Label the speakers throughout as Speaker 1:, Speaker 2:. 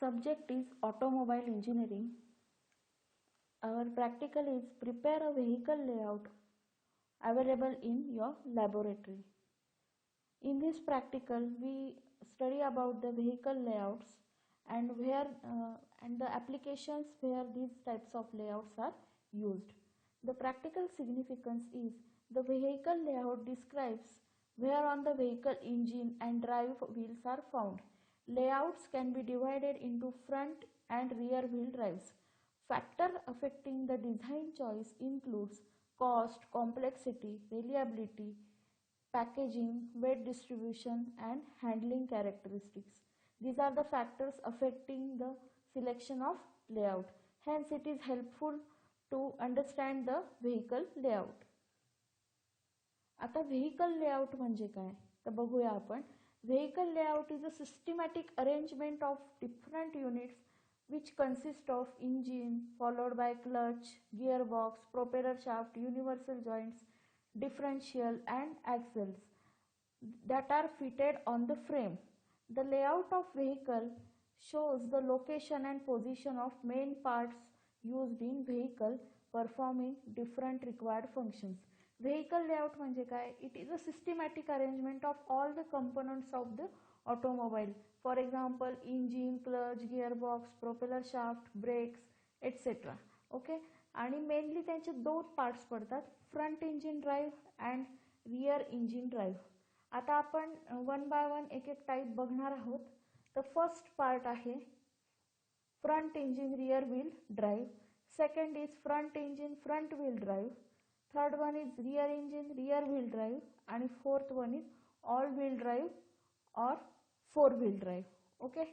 Speaker 1: Subject is automobile engineering. Our practical is prepare a vehicle layout available in your laboratory. In this practical, we study about the vehicle layouts and the applications where these types of layouts are used. The practical significance is the vehicle layout describes where on the vehicle engine and drive wheels are found. Layouts can be divided into front and rear wheel drives. Factor affecting the design choice includes cost, complexity, reliability, packaging, weight distribution, and handling characteristics. These are the factors affecting the selection of layout. Hence, it is helpful to understand the vehicle layout. आता vehicle layout म्हणजे काय तर बघूया आपण. Vehicle layout is a systematic arrangement of different units which consist of engine followed by clutch, gearbox, propeller shaft, universal joints, differential and axles that are fitted on the frame. The layout of vehicle shows the location and position of main parts used in vehicle performing different required functions. Vehicle layout म्हणजे काय? It is a systematic arrangement of all the components of the automobile. For example, engine, clutch, gearbox, propeller shaft, brakes, etc. Okay. आणि mainly त्यांचे दोन parts पडतात, front engine drive and rear engine drive. आता आपण one by one एक एक type बघणार आहोत. तर फर्स्ट पार्ट आहे front engine rear wheel drive. Second is front engine front wheel drive. Third one is rear engine rear wheel drive. आणि fourth one is all wheel drive or four wheel drive. Okay.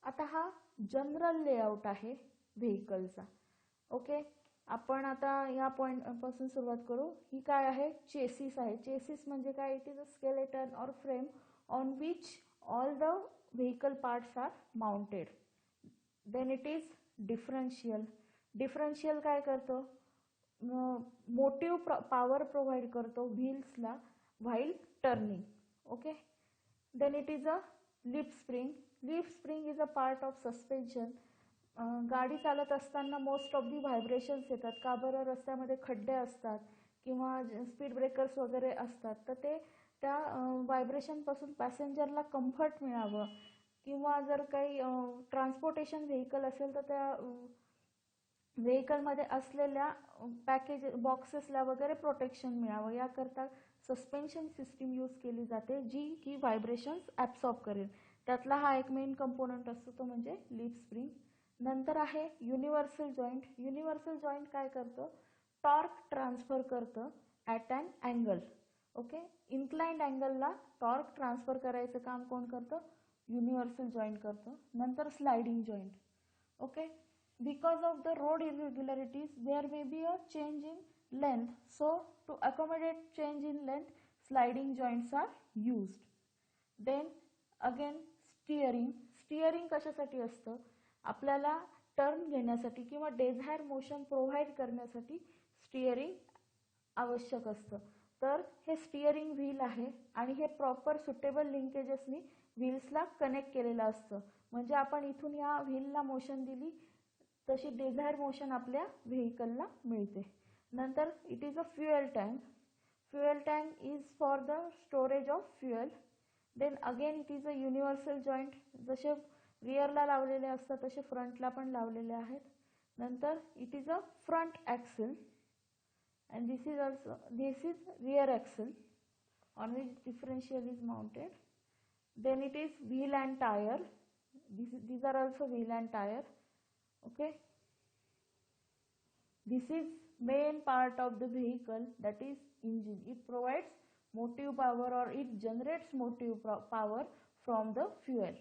Speaker 1: आता हा general layout आहे व्हेकलचा. Okay. आपण आता या point पासून सुरुवात करू. ही काय आहे? चेसिस आहे. चेसिस म्हणजे काय? It is a skeleton or frame on which all the vehicle parts are mounted. Then it is differential. Differential काय करतो? मोटिव्ह पॉवर प्रोव्हाइड करतो व्हील्सला while turning. Okay. Then it is a leaf spring. Leaf spring is a part of suspension. गाडी चालत असताना most of the vibrations येतात. का बरं? रस्त्यामध्ये खड्डे असतात किंवा स्पीड ब्रेकर्स वगैरे असतात, तर ते त्या व्हायब्रेशनपासून पॅसेंजरला कम्फर्ट मिळावं किंवा जर काही ट्रान्सपोर्टेशन व्हेकल असेल तर त्या व्हेकलमध्ये असलेल्या पॅकेज बॉक्सेसला वगैरे प्रोटेक्शन मिळावं याकरता सस्पेन्शन सिस्टीम यूज केली जाते जी की व्हायब्रेशन्स ॲब्सॉर्ब करेल. त्यातला हा एक मेन कंपोनंट असतो तो म्हणजे लीफ स्प्रिंग. नंतर आहे युनिव्हर्सल जॉईंट. युनिव्हर्सल जॉईंट काय करतं? टॉर्क ट्रान्सफर करतं at an angle. Okay. Inclined अँगलला टॉर्क ट्रान्सफर करायचं काम कोण करतं? युनिव्हर्सल जॉईंट करतं. नंतर sliding joint. Okay. Because of the road irregularities, there may be a change in length. So, to accommodate change in length, sliding joints are used. Then again steering. Steering कशासाठी असतं? आपल्याला turn घेण्यासाठी किंवा Dzire motion provide करण्यासाठी steering आवश्यक असतं. तर हे स्टिअरिंग व्हील आहे आणि हे प्रॉपर सुटेबल लिंकेजेसनी व्हील्सला कनेक्ट केलेलं असतं. म्हणजे आपण इथून या व्हीलला मोशन दिली तशी डिझायर मोशन आपल्या व्हेकलला मिळते. नंतर it is a fuel tank. Fuel tank is for the storage of fuel. Then again it is a universal joint. जसे रिअरला लावलेले असतात तसे फ्रंटला पण लावलेले आहेत. नंतर it is a front axle and this is rear axle on which differential is mounted. Then it is wheel and tyre. these are also wheel and tire. Okay. This is main part of the vehicle, that is engine. It provides motive power or it generates motive power from the fuel.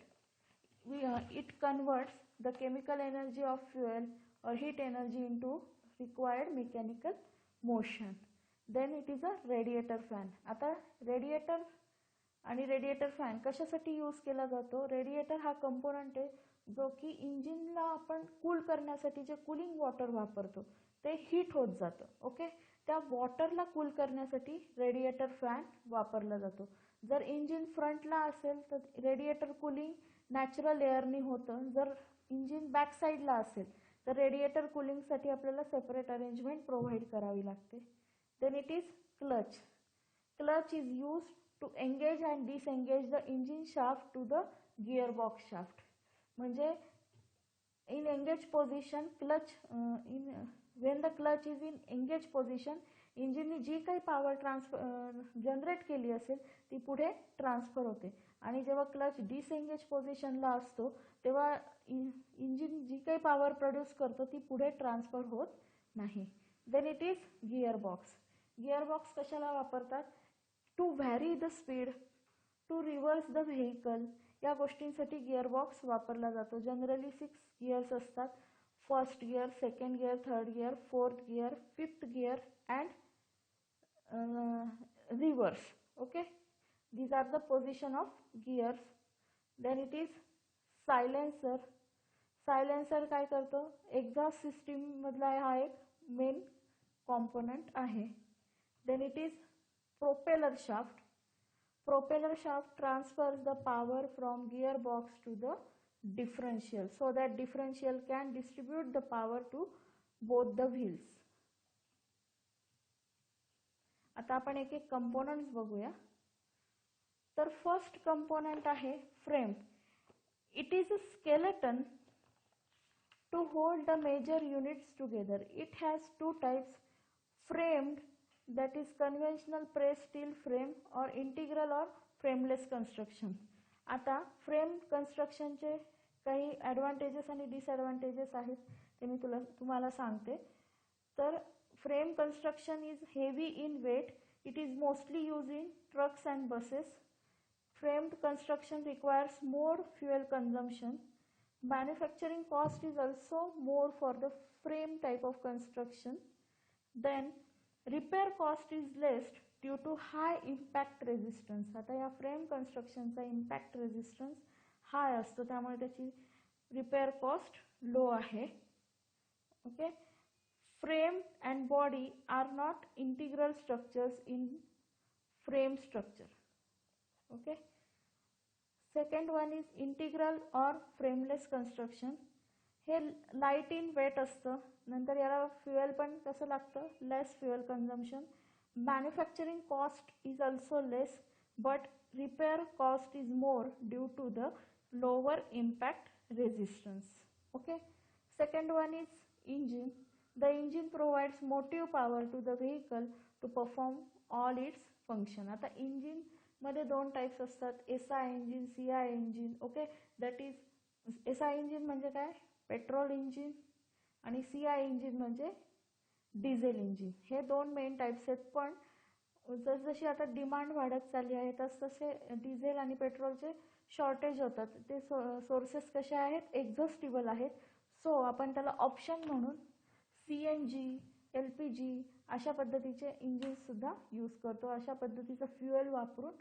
Speaker 1: It converts the chemical energy of fuel or heat energy into required mechanical motion. Then it is a radiator fan. आता radiator आणि radiator fan कशासाठी use केला जातो? Radiator हा component आहे जो की इंजिनला आपण कूल करण्यासाठी जे कूलिंग वॉटर वापरतो ते हीट होत जातं. ओके. त्या वॉटरला कूल करण्यासाठी रेडिएटर फॅन वापरला जातो. जर इंजिन फ्रंटला असेल तर रेडिएटर कूलिंग नॅचरल एअरनी होतं. जर इंजिन बॅक साईडला असेल तर रेडिएटर कूलिंगसाठी आपल्याला सेपरेट अरेंजमेंट प्रोव्हाइड करावी लागते. Then it is clutch. Clutch is used to engage and disengage the engine shaft to the gearbox shaft. म्हणजे in engage position clutch when the clutch is in engage position इंजिनने जी काही power generate केली असेल ती पुढे transfer होते आणि जेव्हा clutch disengage पोझिशनला असतो तेव्हा इंजिन जी काही पॉवर प्रोड्यूस करतो ती पुढे ट्रान्सफर होत नाही. Then it is gearbox. Gearbox कशाला वापरतात? To vary the speed, to reverse the vehicle, या गोष्टींसाठी गिअरबॉक्स वापरला जातो. जनरली 6 गिअर्स असतात. First gear, second gear, third gear, fourth gear, fifth gear and reverse. Okay, these are the position of gears. Then it is silencer. Silencer काय करतो? Exhaust system मधला हा एक मेन कॉम्पोनंट आहे. Then it is propeller shaft. Propeller shaft transfers the power from gearbox to the differential so that differential can distribute the power to both the wheels. आता आपण एक एक कंपोनंट्स बघूया. तर फर्स्ट कंपोनंट आहे frame. It is a skeleton to hold the major units together. It has two types: framed, that is conventional press steel frame, or integral or frameless construction. आता frame कन्स्ट्रक्शनचे काही advantages आणि disadvantages आहेत ते मी तुम्हाला सांगते. तर frame construction is heavy in weight. It is mostly used in trucks and buses. Framed construction requires more fuel consumption. Manufacturing cost is also more for the frame type of construction. Then repair cost is less due to high impact resistance. आता या frame कन्स्ट्रक्शनचा impact resistance हाय असतो त्यामुळे त्याची repair cost low आहे. Okay. Frame and body are not integral structures in frame structure. Okay. Second one is integral or frameless construction. हे light in weight असतं. नंतर याला फ्युएल पण कसं लागतं? Less fuel consumption. Manufacturing cost is also less but repair cost is more due to the lower impact resistance. Okay. Second one is engine. The engine provides motive power to the vehicle to perform all its function. आता engine मध्ये दोन types असतात, SI engine, CI engine. Okay. That is SI engine म्हणजे काय? Petrol engine. आणि CI engine म्हणजे diesel engine. हे दोन मेन टाइप्स आहेत. पण जसजशी आता डिमांड वाढत चालली आहे तसतसे डिझेल आणि पेट्रोलचे शॉर्टेज होतात. ते सोर्सेस कसे आहेत? एक्झॉस्टिबल आहेत. सो आपण त्याला ऑप्शन म्हणून CNG, LPG अशा पद्धतीचे इंजिन्ससुद्धा यूज करतो. अशा पद्धतीचं फ्युएल वापरून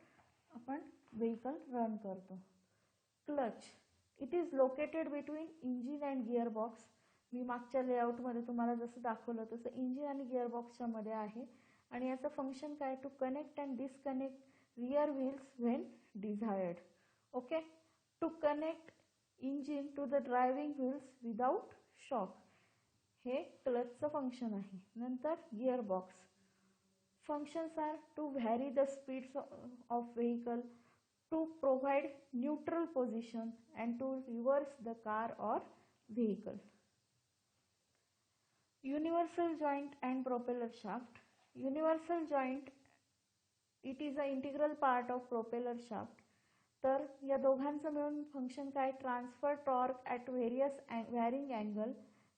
Speaker 1: आपण व्हेकल रन करतो. Clutch. It is located between engine and gearbox. मी मागच्या लेआउटमध्ये तुम्हाला जसं दाखवलं तसं इंजिन आणि गिअरबॉक्सच्या मध्ये आहे. आणि याचं फंक्शन काय? To connect and disconnect rear wheels when desired. Okay. To connect engine to the driving wheels without shock. हे क्लचचं फंक्शन आहे. नंतर gearbox. Functions are to vary the speeds of vehicle, to provide neutral position and to reverse the car or vehicle. Universal joint and propeller shaft. Universal joint it is a integral part of propeller shaft. तर या दोघांचं मिळून function काय? Transfer torque at varying angle.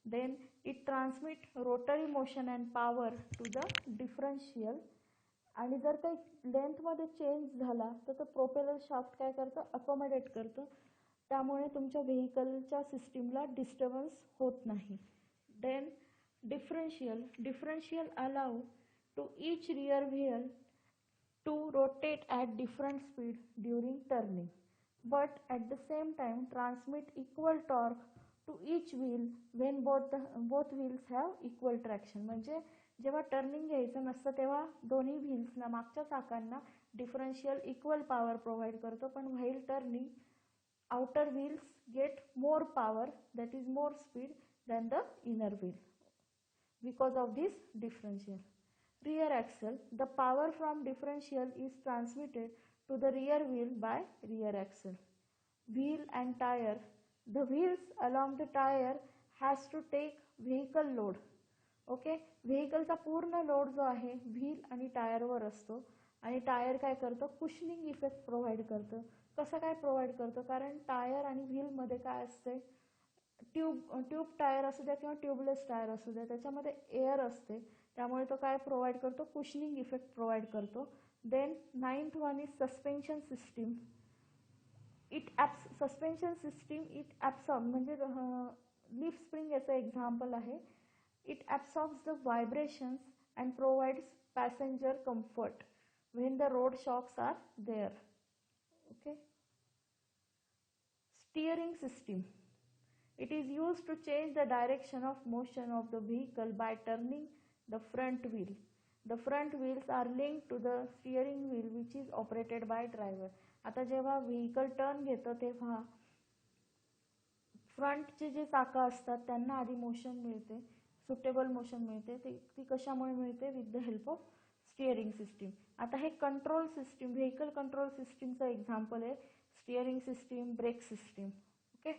Speaker 1: Then it transmit rotary motion and power to the differential. आणि जर काही लेंथमध्ये change झाला तर तो प्रोपेलर शाफ्ट काय करतं? अकोमोडेट करतं. त्यामुळे तुमच्या व्हेकलच्या सिस्टीमला डिस्टर्बन्स होत नाही. Then differential. Differential allow to each rear wheel to rotate at different speed during turning but at the same time transmit equal torque to each wheel when both wheels have equal traction. म्हणजे जेव्हा turning घ्यायचं नसतं तेव्हा दोन्ही व्हील्सना, मागच्या चाकांना differential equal power provide करतो, पण while turning outer wheels get more power, that is more speed than the inner wheel because of this differential. Rear axle, the power from differential is transmitted to the rear wheel by rear axle. Wheel and tire, the wheels along the tire has to take vehicle load. Okay, व्हेकलचा पूर्ण load जो आहे wheel आणि टायरवर असतो आणि tyre काय करतं, cushioning effect provide करतं. कसं काय प्रोव्हाइड करतं, कारण टायर आणि व्हीलमध्ये काय असते, ट्यूब टायर असू द्या किंवा ट्यूबलेस टायर असू द्या, त्याच्यामध्ये एअर असते, त्यामुळे तो काय प्रोव्हाइड करतो, कुशनिंग इफेक्ट प्रोव्हाइड करतो. Then 9th one is suspension system. Suspension system it absorb, म्हणजे लिफ्ट स्प्रिंग याचं एक्झाम्पल आहे. It absorbs the vibrations and provides passenger comfort when the road shocks are there. Okay. Steering system. It is used to change the direction of motion of the vehicle by turning the front wheel. The front wheels are linked to the steering wheel which is operated by driver. आता जेव्हा vehicle turn घेतं तेव्हा फ्रंटचे जे चाकं असतात त्यांना आधी motion मिळते, सुटेबल मोशन मिळते. ती कशामुळे मिळते, with the help of steering system. आता हे कंट्रोल सिस्टीम, व्हेकल कंट्रोल सिस्टीमचं एक्झाम्पल आहे steering system, brake system. Okay,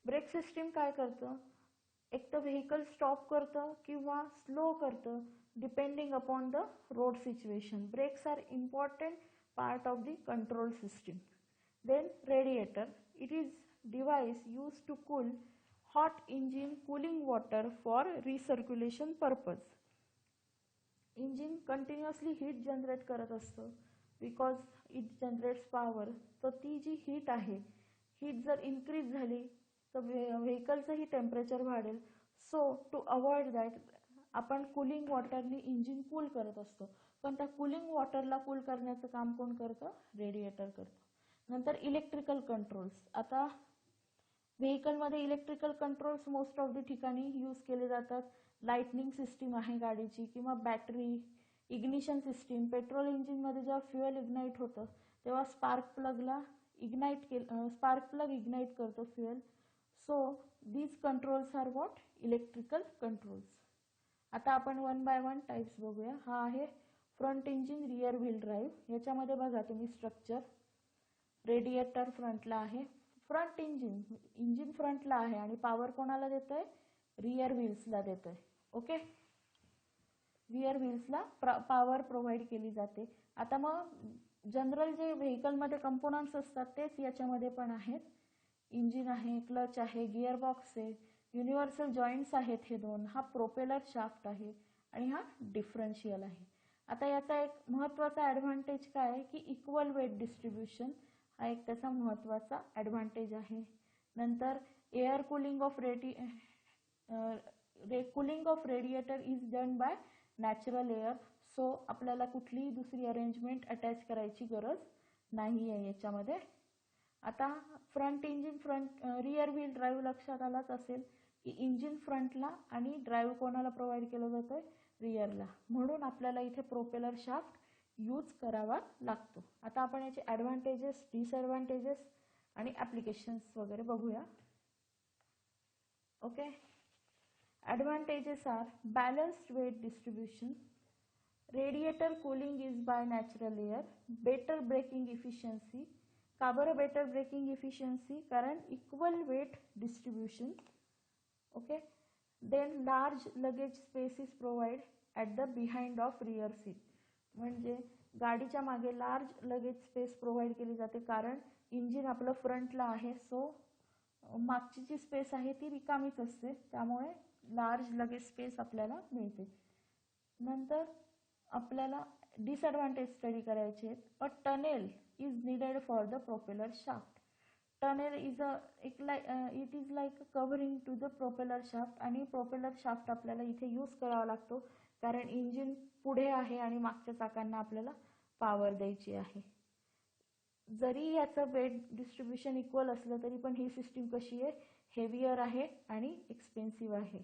Speaker 1: brake system काय करतं, एक तर व्हेकल स्टॉप करतं किंवा स्लो करतं depending upon the road situation. Brakes are important part of the control system. Then radiator, it is device used to cool hot engine cooling water for recirculation purpose. Engine continuously heat generate करत असतं because it generates power. तर ती जी heat आहे, heat जर increase झाली तर व्हेकलचंही temperature वाढेल. So to avoid that आपण कूलिंग वॉटरनी इंजिन कूल करत असतो, पण त्या कूलिंग वॉटरला कूल करण्याचं काम कोण करतं, रेडिएटर करतं. नंतर इलेक्ट्रिकल कंट्रोल्स. आता व्हेकलमध्ये electrical controls most of the ठिकाणी यूज केले जातात. लाइटनिंग सिस्टीम आहे गाडीची, किंवा बॅटरी, इग्निशन सिस्टीम. पेट्रोल इंजिनमध्ये जेव्हा फ्युएल इग्नाईट होतं तेव्हा स्पार्क प्लग इग्नाईट करतो fuel. So these controls are what, electrical controls. आता आपण वन बाय वन टाइप्स बघूया. हा आहे front engine rear wheel drive. याच्यामध्ये बघा तुम्ही स्ट्रक्चर, रेडिएटर फ्रंटला आहे. फ्रंट इंजिन फ्रंटला आहे आणि पॉवर कोणाला देतोय, रियर व्हील्सला देतोय. ओके, रियर व्हील्सला पॉवर प्रोव्हाइड केली जाते. आता मग जनरल जे व्हेकलमध्ये कंपोनंट्स असतात तेच याच्यामध्ये पण आहेत. इंजिन आहे, क्लच आहे, गिअर बॉक्स आहे, युनिव्हर्सल जॉईंट्स आहेत हे दोन. हा प्रोपेलर शाफ्ट आहे आणि हा डिफरन्शियल आहे. आता याचा एक महत्त्वाचा ॲडव्हान्टेज काय आहे की इक्वल वेट डिस्ट्रीब्युशन हा एक त्याचा महत्त्वाचा ॲडव्हान्टेज आहे. नंतर air cooling of radiator is done by natural air. So आपल्याला कुठलीही दुसरी अरेंजमेंट अटॅच करायची गरज नाही आहे याच्यामध्ये. आता रियर व्हील ड्राईव्ह लक्षात आलाच असेल की इंजिन फ्रंटला आणि ड्राईव्ह कोणाला प्रोव्हाइड केलं जातं, रियरला. म्हणून आपल्याला इथे प्रोपेलर शाफ्ट यूज करावा लागतो. आता आपण याचे ॲडव्हान्टेजेस, डिसॲडव्हान्टेजेस आणि ॲप्लिकेशन्स वगैरे बघूया. Okay, advantages are balanced weight distribution, radiator cooling is by natural air, better braking efficiency. का बरं बेटर ब्रेकिंग इफिशियन्सी, कारण equal weight distribution. Okay, then large luggage space is provide at the behind of rear seat. म्हणजे गाडीच्या मागे large luggage space provide केली जाते, कारण engine आपलं फ्रंटला आहे. सो मागची जी स्पेस आहे ती रिकामीच असते, त्यामुळे लार्ज लगेज स्पेस आपल्याला मिळते. नंतर आपल्याला डिसॲडव्हान्टेज स्टडी करायचे आहेत. A tunnel is needed for the propeller shaft. Tunnel is it is like covering to the propeller shaft. आणि प्रोपेलर शाफ्ट आपल्याला इथे यूज करावा लागतो कारण इंजिन पुढे आहे आणि मागच्या चाकांना आपल्याला पॉवर द्यायची आहे. जरी याचं वेट डिस्ट्रीब्युशन इक्वल असलं तरी पण ही सिस्टीम कशी आहे, हेवियर आहे आणि एक्सपेन्सिव्ह आहे.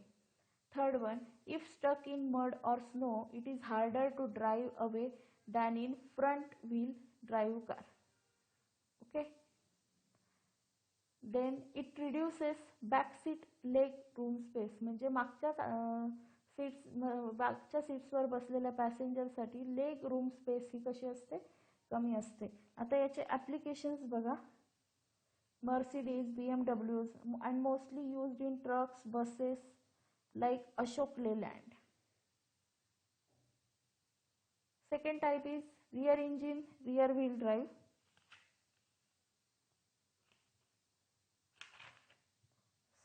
Speaker 1: Third one, if stuck in mud or snow it is harder to drive away than in front wheel drive car. Okay. Then it reduces backseat leg room space, म्हणजे मागच्या सीट्सवर बसलेल्या पॅसेंजरसाठी leg room space ही कशी असते, कमी असते. आता याचे applications बघा. Mercedes, BMWs and mostly used in trucks, buses like Ashok Leyland. Second type is rear engine, rear wheel drive.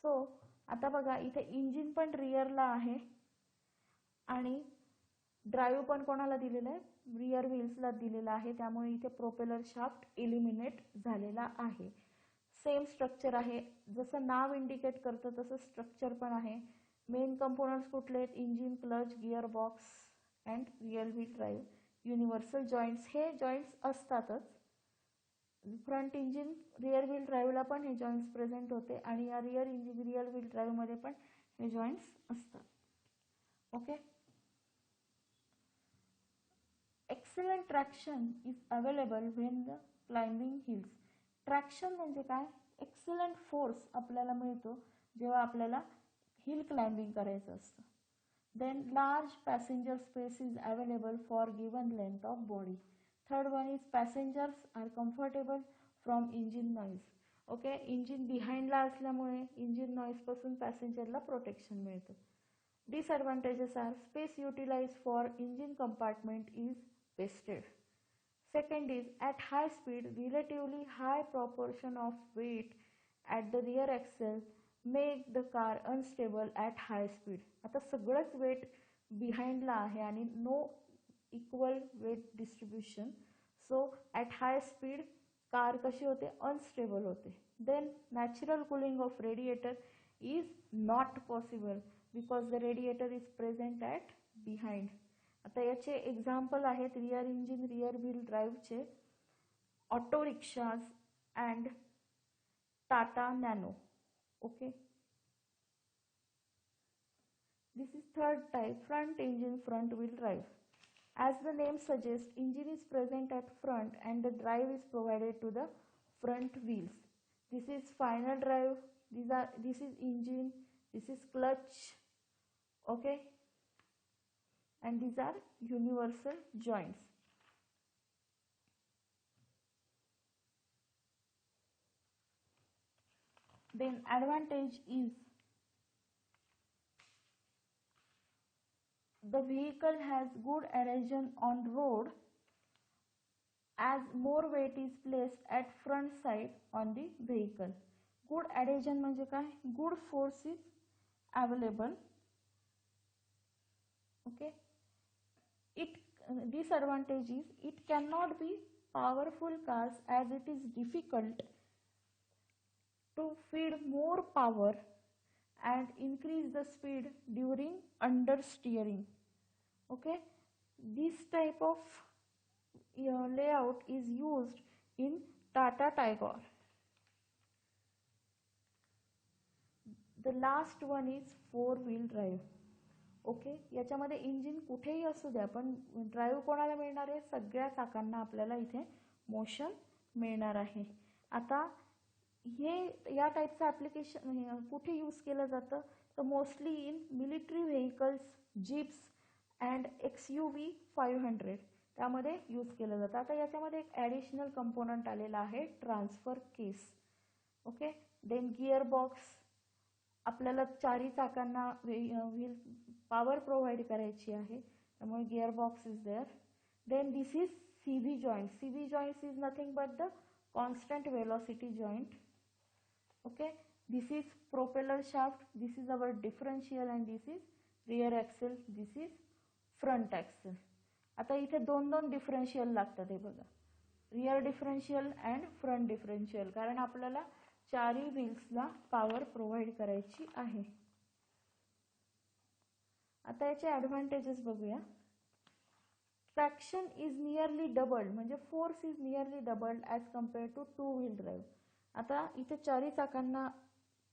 Speaker 1: So आता बघा इथे इंजिन पण रिअरला आहे आणि ड्राईव्ह पण कोणाला दिलेला आहे, रिअर व्हील्सला दिलेला आहे. त्यामुळे इथे प्रोपेलर शाफ्ट एलिमिनेट झालेला आहे. सेम स्ट्रक्चर आहे, जसं नाव इंडिकेट करतं तसं स्ट्रक्चर पण आहे. मेन कंपोनंट्स कुठले आहेत, engine, clutch, gear box and rear wheel drive. Universal joints, हे जॉईंट्स असतातच. फ्रंट इंजिन रिअर व्हील ड्राईव्हला पण हे जॉईंट्स प्रेझेंट होते आणि या रिअर इंजिन रिअर व्हील ड्राईव्हमध्ये पण हे जॉईंट्स असतात. Okay. Excellent traction is available when the climbing hills. Traction म्हणजे काय, एक्सलंट फोर्स आपल्याला मिळतो जेव्हा आपल्याला हिल क्लाइम्बिंग करायचं असतं. Then large passenger space is available for given length of body. Third one is passengers are comfortable from engine noise. Okay, engine बिहाइंडला असल्यामुळे इंजिन नॉईजपासून पॅसेंजरला प्रोटेक्शन मिळतं. Disadvantages are space utilise for engine compartment is wasted. Second is at high speed, relatively high proportion of weight at the rear axle make the car unstable at high speed. आता सगळंच weight बिहाइंडला आहे आणि no equal weight distribution. So at high speed car कशी होते, unstable होते. Then natural cooling of radiator is not possible because the radiator is present at behind. आता याचे एक्झाम्पल आहेत रिअर इंजिन रिअर व्हील ड्राईव्हचे, auto rickshaws and Tata Nano. Okay. This is third type, front engine front wheel drive. As the name suggests, engine is present at front and the drive is provided to the front wheels. This is final drive, this is engine, this is clutch, okay, and these are universal joints. Then advantage is the vehicle has good adhesion on road as more weight is placed at front side on the vehicle. Good adhesion म्हणजे काय, good force is available. Okay. Disadvantage is it cannot be powerful cars as it is difficult to feed more power and increase the speed during understeering. Okay, this type of layout is used in Tata Tigor. The last one is four-wheel drive. Okay, याच्यामध्ये engine कुठेही असू द्या पण drive कोणाला मिळणार आहे, सगळ्या चाकांना आपल्याला इथे मोशन मिळणार आहे. आता हे या टाईपचं ॲप्लिकेशन कुठे यूज केलं जातं, तर mostly in military vehicles, jeeps and XUV 500 त्यामध्ये यूज केलं जातं. आता याच्यामध्ये एक ॲडिशनल कंपोनंट आलेला आहे, transfer case. Okay. Then gear box, आपल्याला चारी चाकांना व्हील पॉवर प्रोव्हाइड करायची आहे त्यामुळे gear box is there. Then this is CV joint. CV joints is nothing but the constant velocity joint. Okay. This is propeller shaft, this is our differential and this is rear axle, this is front axle. आता इथे दोन दोन differential लागतात, हे बघा, rear differential and front differential, कारण आपल्याला चारी व्हील्सला पॉवर प्रोव्हाइड करायची आहे. आता याचे ॲडव्हान्टेजेस बघूया. ट्रॅक्शन इज नियरली डबल्ड, म्हणजे force is nearly doubled as compare to two wheel drive. आता इथे चारी चाकांना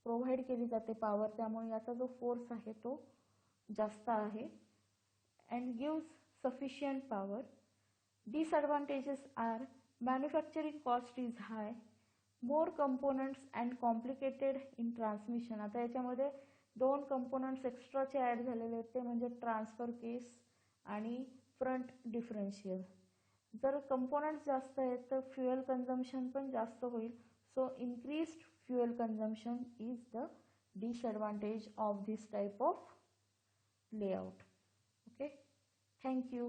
Speaker 1: प्रोव्हाइड केली जाते पॉवर, त्यामुळे याचा जो फोर्स आहे तो जास्त आहे and gives sufficient power. Disadvantages are manufacturing cost is high, more components and complicated in transmission. आता याच्यामध्ये 2 कंपोनंट्स एक्स्ट्राचे ॲड झालेले आहेत, ते म्हणजे ट्रान्सफर केस आणि फ्रंट डिफरन्शियल. जर कंपोनंट्स जास्त आहेत तर फ्युएल कन्झम्पशन पण जास्त होईल. So increased fuel consumption is the disadvantage of this type of layout. Okay, thank you.